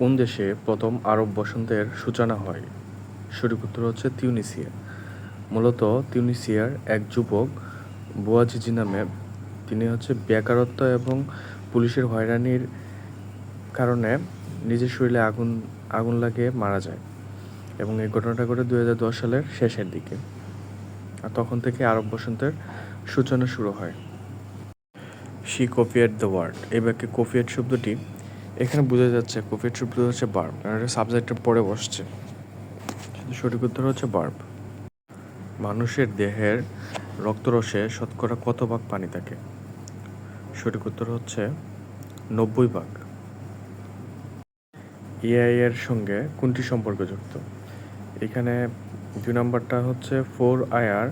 কোন দেশে প্রথম আরব বসন্তের সূচনা হয়? সঠিক উত্তর হচ্ছে তিউনিসিয়া। মূলত তিউনিসিয়ার এক যুবক বুয়াজিজি নামে, তিনি বেকারত্ব এবং পুলিশের হয়রানির কারণে নিজের শরীরে আগুন লাগিয়ে মারা যায় এবং এই ঘটনাটা ঘটে 2010 সালের শেষের দিকে। আর তখন থেকে আরব বসন্তের সূচনা শুরু হয়। She copied the word. এই বাক্যে কপিয়েট শব্দটি এখানে বোঝা যাচ্ছে কপিয়েট শব্দ হচ্ছে বার্ব, কারণ এটা সাবজেক্টের পরে বসছে। সঠিক উত্তর হচ্ছে বার্ব। মানুষের দেহের রক্তরসে শতকরা কত ভাগ পানি থাকে? সঠিক উত্তর হচ্ছে 90 ভাগ। এআই এর সঙ্গে কোনটি সম্পর্কযুক্ত? এখানে 2 নম্বরটা হচ্ছে 4IR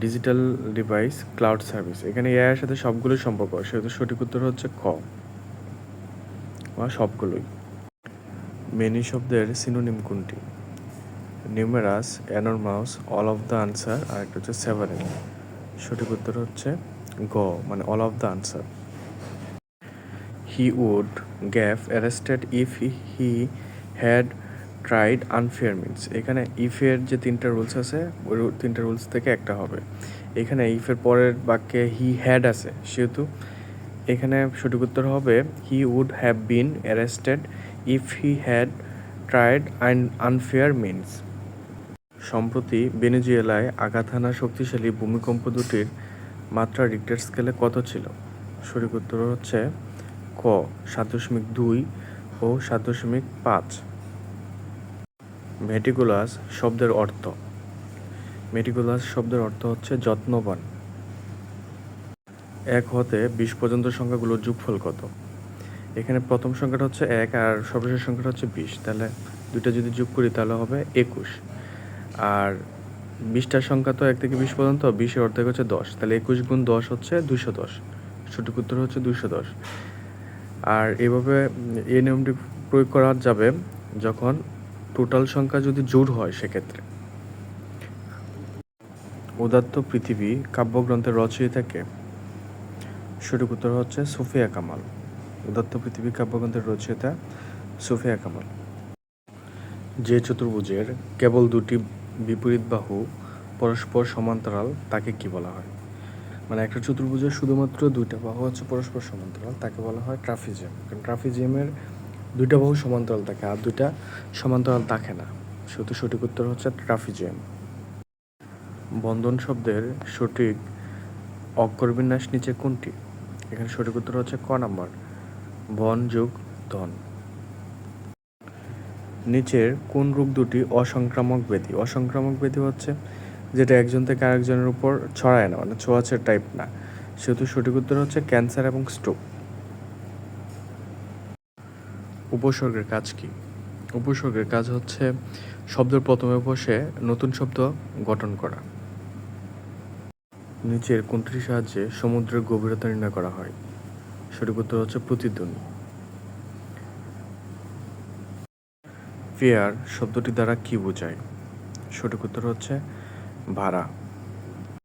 digital device cloud service. এখানে এআই এর সাথে সবগুলোই সম্পর্ক, সেহেতু সঠিক উত্তর হচ্ছে খ, বা সবগুলোই। মেনি শব্দের সিনোনিম কোনটি? Numerous, enormous, all of the answer, আর একটা হচ্ছে সেভারেল। সঠিক উত্তর হচ্ছে গ, মানে all of the answer. He would gave arrested if he had tried unfair means. এখানে ইফের যে 3টা রুলস আছে, ওই 3টা রুলস থেকে একটা হবে। এখানে ইফের পরের বাক্যে হি হ্যাড আছে, সেহেতু এখানে সঠিক উত্তর হবে he would have been arrested if he had tried unfair means. সম্প্রতি ভেনেজুয়েলায় আঘাত হানা শক্তিশালী ভূমিকম্প দুটির মাত্রা রিক্টার স্কেলে কত ছিল? সঠিক উত্তর হচ্ছে ক, 7.2 ও 7.5। মেটিকুলাস শব্দের অর্থ? মেটিকুলাস শব্দের অর্থ হচ্ছে যত্নবান। 1 হতে 20 পর্যন্ত সংখ্যাগুলোর যোগফল কত? এখানে প্রথম সংখ্যাটা হচ্ছে 1 আর সর্বশেষ সংখ্যাটা হচ্ছে 20, তাহলে দুইটা যদি যোগ করি তাহলে হবে 21। আর 20টার সংখ্যা তো 1 থেকে 20 পর্যন্ত, 20-এর অর্ধেক হচ্ছে 10, তাহলে 21 গুণ 10 হচ্ছে 210। সঠিক উত্তর হচ্ছে 210। আর এভাবে এই নিয়মটি প্রয়োগ করা যাবে যখন টোটাল সংখ্যা যদি জোড় হয় সেক্ষেত্রে। উদাত্ত পৃথিবী কাব্যগ্রন্থের রচয়িতা কে? সঠিক উত্তর হচ্ছে সুফিয়া কামাল। উদাত্ত পৃথিবী কাব্যগ্রন্থের রচয়িতা সুফিয়া কামাল। যে চতুর্ভুজের কেবল দুটি বিপরীত বাহু পরস্পর সমান্তরাল তাকে কি বলা হয়? মানে একটা চতুর্ভুজের শুধুমাত্র 2টা বাহু হচ্ছে পরস্পর সমান্তরাল, তাকে বলা হয় ট্রাফিজিয়াম। কারণ ট্রাফিজিয়ামের 2টা বাহু সমান্তরাল থাকে আর 2টা সমান্তরাল থাকে না, সেহেতু সঠিক উত্তর হচ্ছে ট্রাফিজিয়াম। বন্ধন শব্দের সঠিক অক্ষরবিন্যাস নিচে কোনটি? এখানে সঠিক উত্তর হচ্ছে ক নাম্বার, বন যোগ ধন। নিচের কোন রোগ দুটি অসংক্রামক ব্যাধি? অসংক্রামক ব্যাধি হচ্ছে যেটা একজন থেকে আরেকজনের উপর ছড়ায় না, মানে ছোঁয়াচে টাইপ না, সেহেতু সঠিক উত্তর হচ্ছে ক্যান্সার এবং স্ট্রোক। উপসর্গের কাজ কি? উপসর্গের কাজ হচ্ছে শব্দের প্রথমে বসে নতুন শব্দ গঠন করা। নিচের কোনটির সাহায্যে সমুদ্রের গভীরতা নির্ণয় করা হয়? সঠিক উত্তর হচ্ছে প্রতিধ্বনি। ফেয়ার শব্দটি দ্বারা কি বোঝায়? সঠিক উত্তর হচ্ছে ভাড়া।